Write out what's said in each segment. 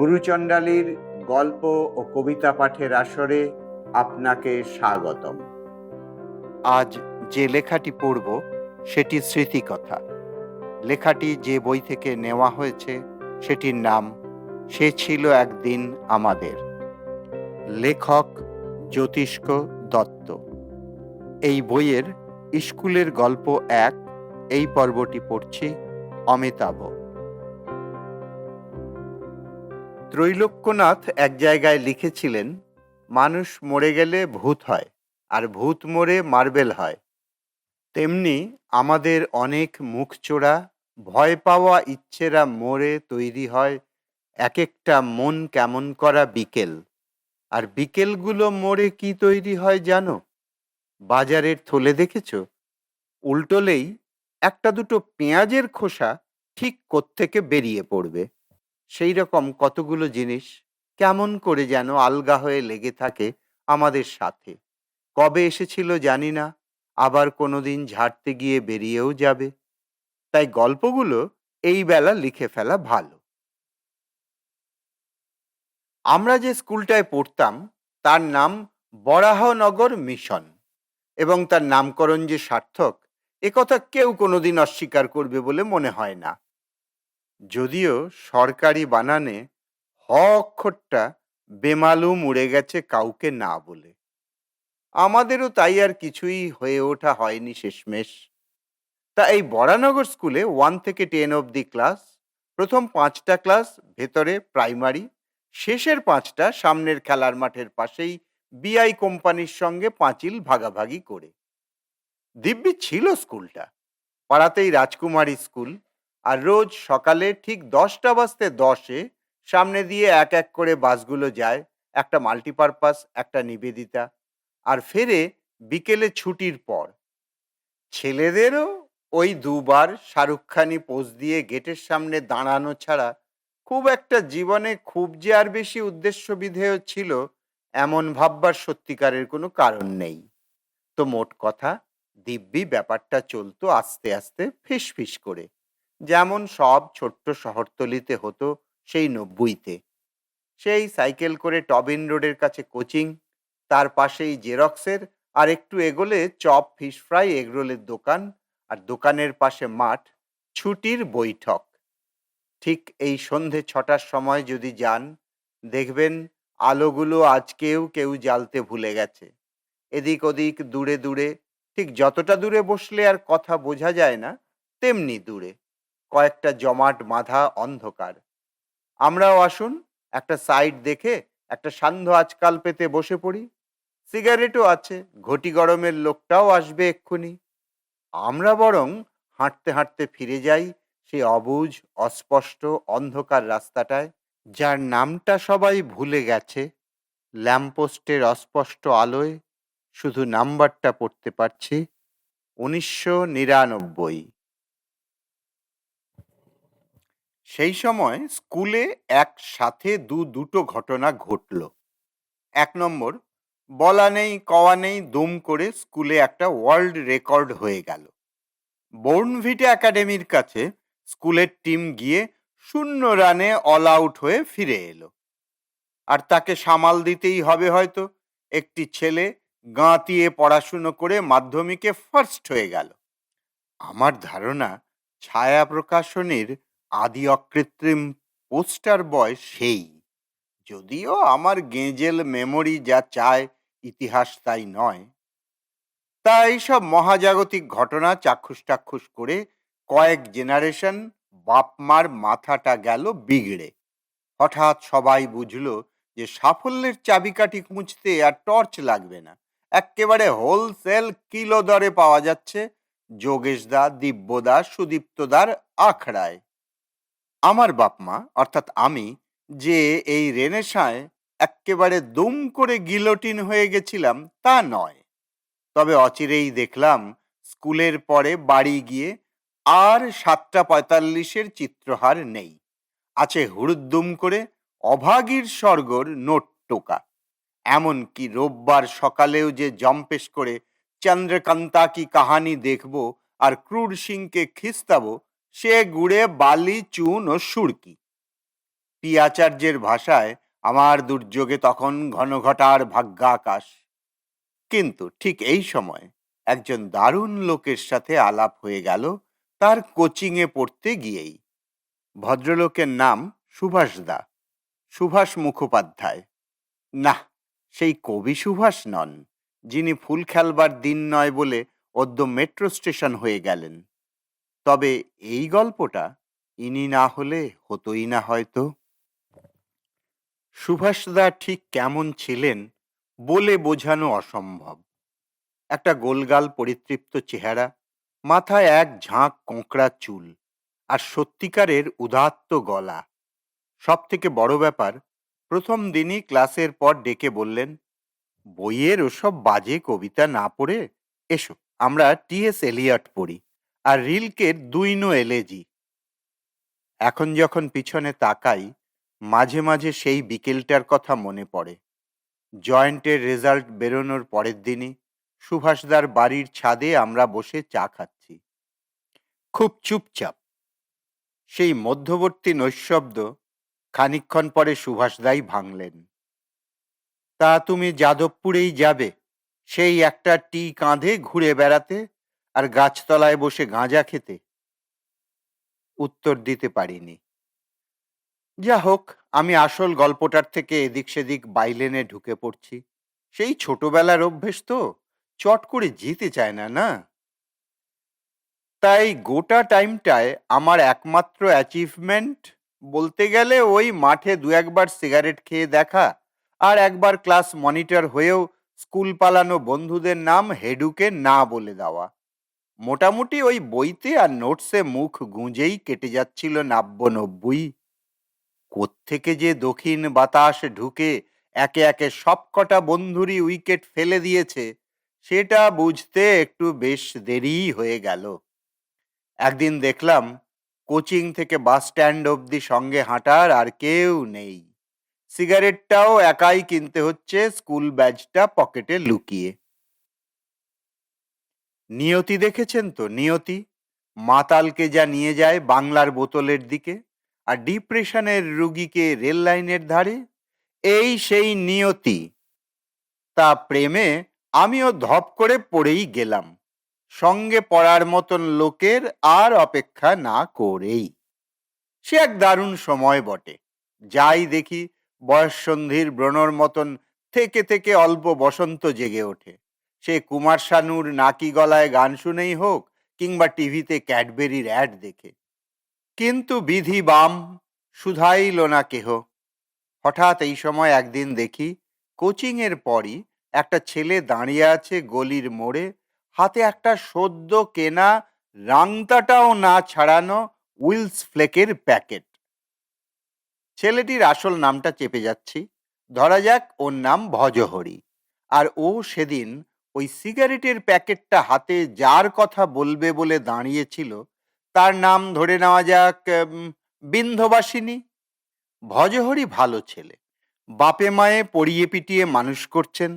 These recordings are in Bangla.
গুরুচণ্ডালীর গল্প ও কবিতা পাঠের আসরে আপনাকে স্বাগতম। আজ যে লেখাটি পড়ব সেটি স্মৃতিকথা। লেখাটি যে বই থেকে নেওয়া হয়েছে সেটির নাম সে ছিল একদিন আমাদের। লেখক জ্যোতিষ্ক দত্ত। এই বইয়ের স্কুলের গল্প 1 এই পর্বটি পড়ছি অমিতাভ। ত্রৈলোক্যনাথ এক জায়গায় লিখেছিলেন, মানুষ মরে গেলে ভূত হয়, আর ভূত মরে মার্বেল হয়। তেমনি আমাদের অনেক মুখচোরা ভয় পাওয়া ইচ্ছেরা মরে তৈরি হয় এক একটা মন কেমন করা বিকেল। আর বিকেলগুলো মরে কি তৈরি হয় জানো? বাজারের থলে দেখেছ? উল্টোলেই একটা দুটো পেঁয়াজের খোসা ঠিক কোত্থেকে বেরিয়ে পড়বে। সেই রকম কতগুলো জিনিস কেমন করে যেন আলগা হয়ে লেগে থাকে আমাদের সাথে। কবে এসেছিল জানি না, আবার কোনোদিন ঝাড়তে গিয়ে বেরিয়েও যাবে। তাই গল্পগুলো এই বেলা লিখে ফেলা ভালো। আমরা যে স্কুলটায় পড়তাম তার নাম বরাহনগর মিশন, এবং তার নামকরণ যে সার্থক একথা কেউ কোনোদিন অস্বীকার করবে বলে মনে হয় না। যদিও সরকারি বানানে হ অক্ষরটা বেমালুম উড়ে গেছে কাউকে না বলে। আমাদেরও তাই আর কিছুই হয়ে ওঠা হয়নি শেষমেশ। তা এই বরানগর স্কুলে 1 থেকে 10 অবধি ক্লাস। প্রথম 5টা ক্লাস ভেতরে প্রাইমারি, শেষের 5টা সামনের খেলার মাঠের পাশেই বিআই কোম্পানির সঙ্গে পাঁচিল ভাগাভাগি করে। দিব্যি ছিল স্কুলটা, পাড়াতেই রাজকুমারী স্কুল। আর রোজ সকালে ঠিক 10টা বাজতে 10-এ সামনে দিয়ে এক এক করে বাসগুলো যায়, একটা মাল্টিপারপাস, একটা নিবেদিতা, আর ফেরে বিকেলে ছুটির পর। ছেলেদেরও ওই দুবার শাহরুখ খানি পোজ দিয়ে গেটের সামনে দাঁড়ানো ছাড়া খুব একটা জীবনে খুব যে আর বেশি উদ্দেশ্য বিধেয় ছিল এমন ভাববার সত্যিকারের কোনো কারণ নেই। তো মোট কথা, দিব্যি ব্যাপারটা চলতো আস্তে আস্তে ফিস ফিস করে, যেমন সব ছোট্ট শহরতলিতে হতো সেই 90-তে। সেই সাইকেল করে টবিন রোডের কাছে কোচিং, তার পাশেই জেরক্সের, আর একটু এগোলে চপ, ফিশ ফ্রাই, এগরোলের দোকান, আর দোকানের পাশে মাঠ, ছুটির বৈঠক। ঠিক এই সন্ধে 6টার সময় যদি যান, দেখবেন আলোগুলো আজকেও কেউ জ্বালতে ভুলে গেছে। এদিক ওদিক দূরে দূরে, ঠিক যতটা দূরে বসলে আর কথা বোঝা যায় না তেমনি দূরে কয়েকটা জমাট বাঁধা অন্ধকার। আমরাও আসুন একটা সাইড দেখে একটা সান্ধ্য আজকাল পেতে বসে পড়ি। সিগারেটও আছে, ঘটি গরমের লোকটাও আসবে এক্ষুনি। আমরা বরং হাঁটতে হাঁটতে ফিরে যাই সেই অবুঝ অস্পষ্ট অন্ধকার রাস্তাটায়, যার নামটা সবাই ভুলে গেছে। ল্যাম্পপোস্টের অস্পষ্ট আলোয় শুধু নাম্বারটা পড়তে পারছি, 1999। সেই সময় স্কুলে একসাথে দুটো ঘটনা ঘটল। 1 নম্বর, বলা নেই কওয়া নেই দুম করে স্কুলে একটা ওয়ার্ল্ড রেকর্ড হয়ে গেল। বোর্নভিটা একাডেমির কাছে স্কুলের টিম গিয়ে 0 রানে অল আউট হয়ে ফিরে এলো। আর তাকে সামাল দিতেই হবে হয়তো। একটি ছেলে গাঁতিয়ে পড়াশুনো করে মাধ্যমিকে ফার্স্ট হয়ে গেল। আমার ধারণা ছায়া প্রকাশনীর আদি অকৃত্রিম পোস্টার বয় সেই। যদিও আমার গেঁজেল মেমোরি যা চায় ইতিহাস তাই নয়। তা এইসব মহাজাগতিক ঘটনা চাক্ষুষ টাক্ষুষ করে কয়েক জেনারেশন বাপমার মাথাটা গেল বিগড়ে। হঠাৎ সবাই বুঝলো যে সাফল্যের চাবিকাঠি খুঁজতে আর টর্চ লাগবে না, এক্কেবারে হোলসেল কিলো দরে পাওয়া যাচ্ছে যোগেশদা, দিব্যদা, সুদীপ্তদার আখড়ায়। আমার বাপমা অর্থাৎ আমি যে এই রেনেসাঁয় এক্কেবারে দুম করে গিলোটিন হয়ে গেছিলাম তা নয়। তবে অচিরেই দেখলাম স্কুলের পরে বাড়ি গিয়ে আর 7:45-এর চিত্রহার নেই, আছে হুড়ুদ্দুম করে অভাগীর স্বর্গর নোট টোকা। এমনকি রোববার সকালেও যে জম্পেশ করে চন্দ্রকান্তা কি কাহানি দেখব আর ক্রুর সিংকে খিস্তাবো, সে গুড়ে বালি, চুন ও সুরকি। পি আচার্যের ভাষায় আমার দুর্যোগে তখন ঘনঘটার ভাগ্যাকাশ। কিন্তু ঠিক এই সময় একজন দারুণ লোকের সাথে আলাপ হয়ে গেল তার কোচিংয়ে পড়তে গিয়েই। ভদ্রলোকের নাম সুভাষ দা, সুভাষ মুখোপাধ্যায়। না, সেই কবি সুভাষ নন, যিনি ফুল খেলবার দিন নয় বলে অদ্য মেট্রো স্টেশন হয়ে গেলেন। তবে এই গল্পটা ইনি না হলে হতোই না হয়তো। সুভাষদা ঠিক কেমন ছিলেন বলে বোঝানো অসম্ভব। একটা গোলগাল পরিতৃপ্ত চেহারা, মাথায় এক ঝাঁক কোঁকড়া চুল, আর সত্যিকারের উদাত্ত গলা। সব থেকে বড় ব্যাপার, প্রথম দিনই ক্লাসের পর ডেকে বললেন, বইয়ের ওসব বাজে কবিতা না পড়ে এসো, আমরা টি.এস. এলিয়ট পড়ি আর রিলকের ২ নো এলেজি। এখন যখন পিছনে তাকাই, মাঝে মাঝে সেই বিকেলটার কথা মনে পড়ে। জয়েন্টের রেজাল্ট বেরোনোর পরের দিনই সুভাষদার বাড়ির ছাদে আমরা বসে চা খাচ্ছি, খুব চুপচাপ। সেই মধ্যবর্তী নৈঃশব্দ খানিকক্ষণ পরে সুভাষদাই ভাঙলেন। তা তুমি যাদবপুরেই যাবে, সেই একটা টি কাঁধে ঘুরে বেড়াতে আর গাছতলায় বসে গাঁজা খেতে? উত্তর দিতে পারিনি। যা হোক, আমি আসল গল্পটার থেকে এদিক সেদিক বাইলেনে ঢুকে পড়ছি। সেই ছোটবেলার অভ্যেস তো, চট করে যেতে চায় না, না? তাই গোটা টাইমটায় আমার একমাত্র অ্যাচিভমেন্ট বলতে গেলে ওই মাঠে দু একবার সিগারেট খেয়ে দেখা, আর একবার ক্লাস মনিটর হয়েও স্কুল পালানো বন্ধুদের নাম হেডুকে না বলে দেওয়া। মোটামুটি ওই বইতে আর নোটসে মুখ গুঁজেই কেটে যাচ্ছিল ৯০-৯০। কোত্থেকে যে দক্ষিণ বাতাস ঢুকে একে একে সবকটা বন্ধুরই উইকেট ফেলে দিয়েছে, সেটা বুঝতে একটু বেশ দেরিই হয়ে গেল। একদিন দেখলাম কোচিং থেকে বাস স্ট্যান্ড অবধি সঙ্গে হাঁটার আর কেউ নেই। সিগারেটটাও একাই কিনতে হচ্ছে, স্কুল ব্যাজটা পকেটে লুকিয়ে। নিয়তি দেখেছেন তো, নিয়তি মাতালকে যা নিয়ে যায় বাংলার বোতলের দিকে, আর ডিপ্রেশনের রুগীকে রেল লাইনের ধারে, এই সেই নিয়তি। তা প্রেমে আমিও ধপ করে পড়েই গেলাম, সঙ্গে পড়ার মতন লোকের আর অপেক্ষা না করেই। সে এক দারুণ সময় বটে। যাই দেখি বয়ঃসন্ধির ব্রণর মতন থেকে থেকে অল্প বসন্ত জেগে ওঠে, সে কুমার শানুর নাকি গলায় গান শুনেই হোক কিংবা টিভিতে ক্যাডবেরির অ্যাড দেখে। কিন্তু বিধি বাম, শুধাইল না কেহ। হঠাৎ এই সময় একদিন দেখি কোচিং এর পরই একটা ছেলে দাঁড়িয়ে আছে গলির মোড়ে, হাতে একটা সদ্য কেনা রাংতাটাও না ছাড়ানো উইলস ফ্লেকের প্যাকেট। ছেলেটির আসল নামটা চেপে যাচ্ছি, ধরা যাক ওর নাম ভজহরি। আর ও সেদিন ওই সিগারেটের প্যাকেটটা হাতে যার কথা বলবে বলে দাঁড়িয়েছিল, তার নাম ধরে নেওয়া যাক বিন্ধবাসিনী। ভজহরি ভালো ছেলে, বাপে মায়ে পড়িয়ে পিটিয়ে মানুষ করছেন।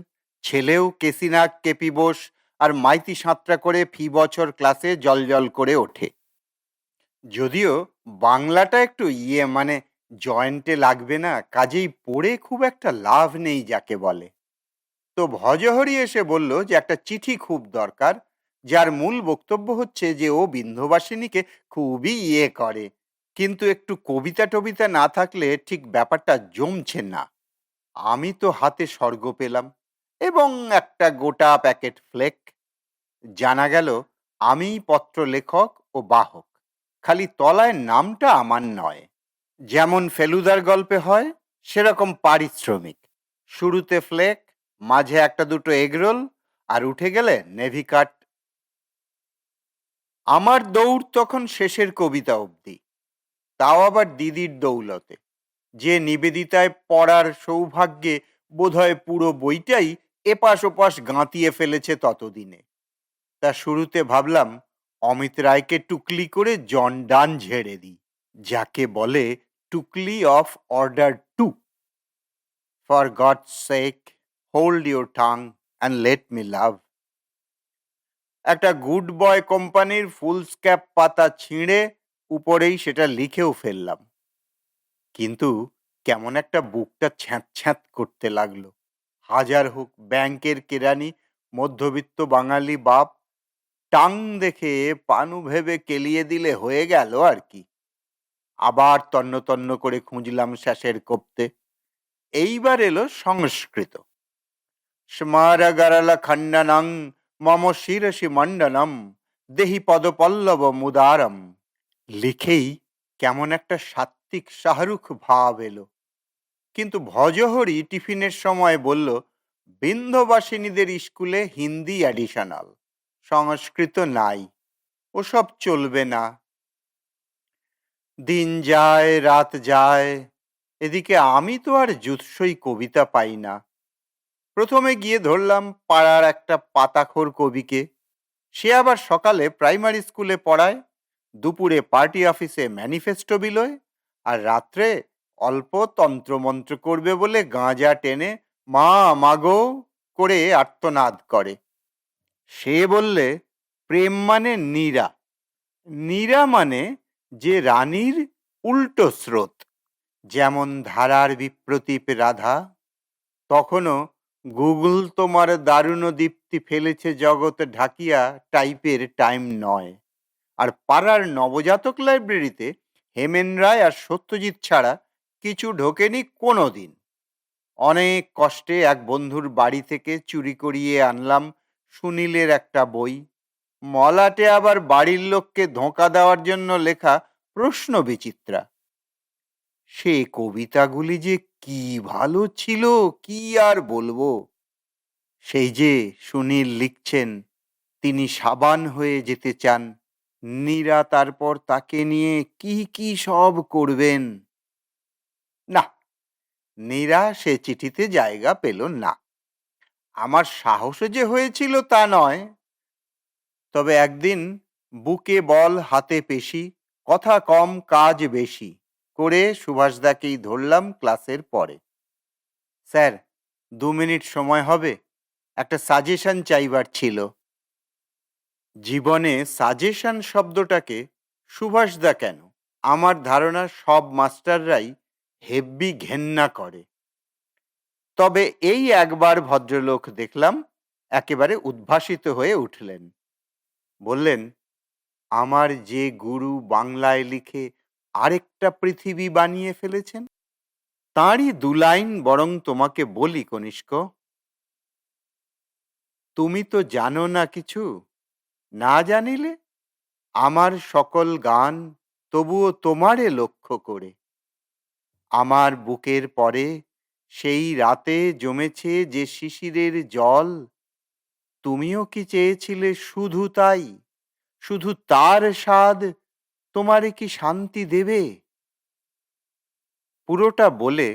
ছেলেও কেসিনাক কেপি বোস আর মাইতি সাঁতরা করে ফি বছর ক্লাসে জলজল করে ওঠে। যদিও বাংলাটা একটু মানে জয়েন্টে লাগবে না, কাজেই পড়ে খুব একটা লাভ নেই যাকে বলে। তো ভজহরি এসে বলল যে একটা চিঠি খুব দরকার, যার মূল বক্তব্য হচ্ছে যে ও বিন্ধবাসিনীকে খুবই করে, কিন্তু একটু কবিতা টবিতা না থাকলে ঠিক ব্যাপারটা জমছে না। আমি তো হাতে স্বর্গ পেলাম এবং একটা গোটা প্যাকেট ফ্লেক। জানা গেল আমি পত্র লেখক ও বাহক, খালি তলায় নামটা আমার নয়। যেমন ফেলুদার গল্পে হয় সেরকম পারিশ্রমিক, শুরুতে ফ্লেক, মাঝে একটা দুটো এগরোল, আর উঠে গেলে নেভি কাট। আমার দৌড় তখন শেষের কবিতা অবধি, তাও আবার দিদির দৌলতে, যে নিবেদিতায় পড়ার সৌভাগ্যে বোধহয় পুরো বইটাই এপাশ ওপাশ গাঁতিয়ে ফেলেছে ততদিনে। তা শুরুতে ভাবলাম অমিত রায়কে টুকলি করে জন ডান ঝেড়ে দিই, যাকে বলে টুকলি of order 2। For God's sake, hold your tongue and let me love. একটা গুড বয় কোম্পানির ফুল স্ক্যাপ পাতা ছিঁড়ে উপরেই সেটা লিখেও ফেললাম। কিন্তু কেমন একটা বুকটা ছ্যাঁত ছ্যাঁত করতে লাগলো। হাজার হোক ব্যাংকের কেরানি, মধ্যবিত্ত বাঙালি বাপ, টাং দেখে পানু ভেবে কেলিয়ে দিলে হয়ে গেল আর কি। আবার তন্ন তন্ন করে খুঁজলাম শ্বাসের কপ্তে। এইবার এলো সংস্কৃত। স্মারগারল খণ্ডনং মম শিরসি মণ্ডনম দেহি পদপল্লব মুদারম। লিখেই কেমন একটা সাত্ত্বিক শাহরুখ ভাব এলো। কিন্তু ভজহরি টিফিনের সময় বলল, বিন্ধ্যবাসিনীদের স্কুলে হিন্দি অ্যাডিশনাল, সংস্কৃত নাই, ওসব চলবে না। দিন যায় রাত যায়, এদিকে আমি তো আর জুৎসই কবিতা পাই না। প্রথমে গিয়ে ধরলাম পাড়ার একটা পাতাখোর কবিকে। সে আবার সকালে প্রাইমারি স্কুলে পড়ায়, দুপুরে পার্টি অফিসে ম্যানিফেস্টো বিলোয়, আর রাত্রে অল্প তন্ত্রমন্ত্র করবে বলে গাঁজা টেনে মা মাগো করে আর্তনাদ করে। সে বললে প্রেম মানে নীরা, নীরা মানে যে রানীর উল্টো স্রোত, যেমন ধারার বিপ্রতীপ রাধা। তখনও গুগল তোমার দারুণ দীপ্তি ফেলেছে জগৎ ঢাকিয়া টাইপের টাইম নয়। আর পাড়ার নবজাতক লাইব্রেরিতে হেমেন রায় আর সত্যজিৎ ছাড়া কিছু ঢোকেনি কোনো দিন। অনেক কষ্টে এক বন্ধুর বাড়ি থেকে চুরি করিয়ে আনলাম সুনীলের একটা বই। মলাটে আবার বাড়ির লোককে ধোঁকা দেওয়ার জন্য লেখা প্রশ্ন বিচিত্রা। সে কবিতাগুলি যে কি ভালো ছিল, কি আর বলবো। সেই যে সুনীল লিখছেন তিনি সাবান হয়ে যেতে চান, নীরা তারপর তাকে নিয়ে কি কি সব করবেন। না, নীরা সে চিঠিতে জায়গা পেল না। আমার সাহসে যে হয়েছিল তা নয়, তবে একদিন বুকে বল হাতে পেশি, কথা কম কাজ বেশি করে সুভাষদাকেই ধরলাম ক্লাসের পরে। স্যার, 2 মিনিট সময় হবে? একটা সাজেশন চাইবার ছিল। জীবনে সাজেশন শব্দটাকে সুভাষদা কেন, আমার ধারণা সব মাস্টাররাই হেব্বি ঘেন্না করে। তবে এই একবার ভদ্রলোক দেখলাম একেবারে উদ্ভাসিত হয়ে উঠলেন। বললেন, আমার যে গুরু বাংলায় লিখে আরেকটা পৃথিবী বানিয়ে ফেলেছেন, তাঁরই 2 লাইন বরং তোমাকে বলি কনিষ্ক। তুমি তো জানো না কিছু, না জানিলে আমার সকল গান তবুও তোমারে লক্ষ্য করে। আমার বুকের পরে সেই রাতে জমেছে যে শিশিরের জল, তুমিও কি চেয়েছিলে শুধু তাই, শুধু তার স্বাদ তোমারে কি শান্তি দেবে? পুরোটা বলে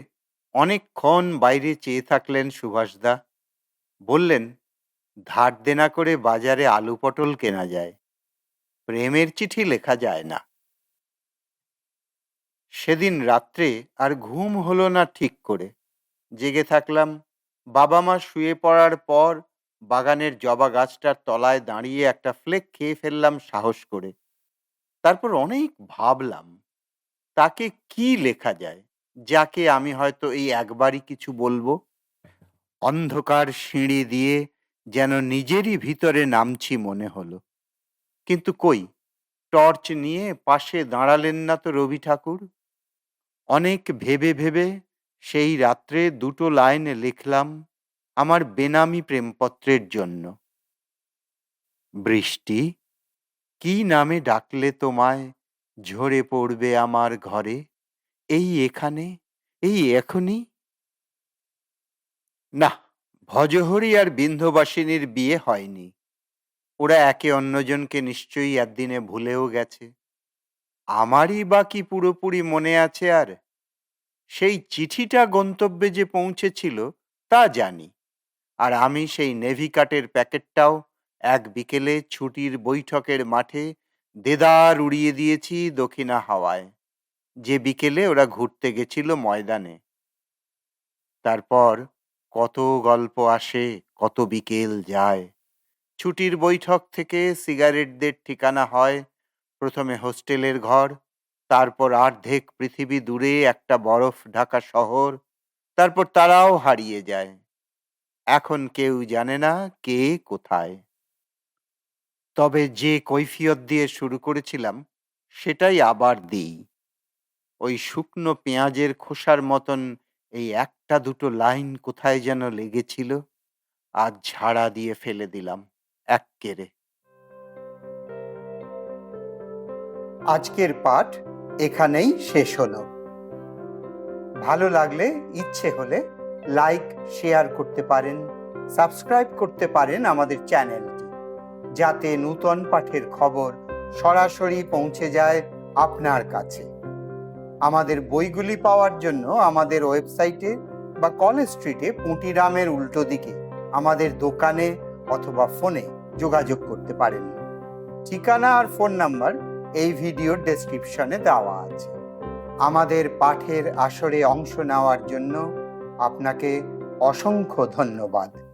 অনেকক্ষণ বাইরে চেয়ে থাকলেন সুভাষদা। বললেন, ধার দেনা করে বাজারে আলু পটল কেনা যায়, প্রেমের চিঠি লেখা যায় না। সেদিন রাত্রে আর ঘুম হলো না ঠিক করে। জেগে থাকলাম। বাবা মা শুয়ে পড়ার পর বাগানের জবা গাছটার তলায় দাঁড়িয়ে একটা ফ্লেক খেয়ে ফেললাম সাহস করে। তারপর অনেক ভাবলাম, তাকে কি লেখা যায় যাকে আমি হয়তো এই একবারই কিছু বলবো। অন্ধকার সিঁড়ি দিয়ে যেন নিজেরই ভিতরে নামছি মনে হলো। কিন্তু কই, টর্চ নিয়ে পাশে দাঁড়ালেন না তো রবি ঠাকুর। অনেক ভেবে ভেবে সেই রাত্রে 2 লাইন লিখলাম আমার বেনামি প্রেমপত্রের জন্য। বৃষ্টি, কি নামে ডাকলে তোমায় ঝরে পড়বে আমার ঘরে, এই এখানে, এই এখনই। না, ভজহরি আর বিন্ধ্যবাসিনীর বিয়ে হয়নি। ওরা একে অন্যজনকে নিশ্চয়ই একদিনে ভুলেও গেছে। আমারই বা কি পুরোপুরি মনে আছে আর? সেই চিঠিটা গন্তব্যে যে পৌঁছেছিল তা জানি। আর আমি সেই নেভি কাটের প্যাকেটটাও এক বিকেলে ছুটির বৈঠকের মাঠে দেদার উড়িয়ে দিয়েছি দক্ষিণা হাওয়ায়, যে বিকেলে ওরা ঘুরতে গেছিল ময়দানে। তারপর কত গল্প আসে, কত বিকেল যায়। ছুটির বৈঠক থেকে সিগারেটদের ঠিকানা হয় প্রথমে হোস্টেলের ঘর, তারপর অর্ধেক পৃথিবী দূরে একটা বরফ ঢাকা শহর, তারপর তারাও হারিয়ে যায়। এখন কেউ জানে না কে কোথায়। তবে যে কৈফিয়ত দিয়ে শুরু করেছিলাম সেটাই আবার দিই। ওই শুকনো পেঁয়াজের খোসার মতন এই একটা দুটো লাইন কোথায় যেন লেগেছিল, আজ ঝাড়া দিয়ে ফেলে দিলাম এক্কেরে। আজকের পাঠ এখানেই শেষ হলো। ভালো লাগলে ইচ্ছে হলে লাইক শেয়ার করতে পারেন, সাবস্ক্রাইব করতে পারেন আমাদের চ্যানেলটি, যাতে নূতন পাঠের খবর সরাসরি পৌঁছে যায় আপনার কাছে। আমাদের বইগুলি পাওয়ার জন্য আমাদের ওয়েবসাইটে বা কলেজ স্ট্রিটে পুঁটিরামের উল্টো দিকে আমাদের দোকানে অথবা ফোনে যোগাযোগ করতে পারেন। ঠিকানা আর ফোন নাম্বার এই ভিডিওর ডেসক্রিপশনে দেওয়া আছে। আমাদের পাঠের আসরে অংশ নেওয়ার জন্য আপনাকে অসংখ্য ধন্যবাদ।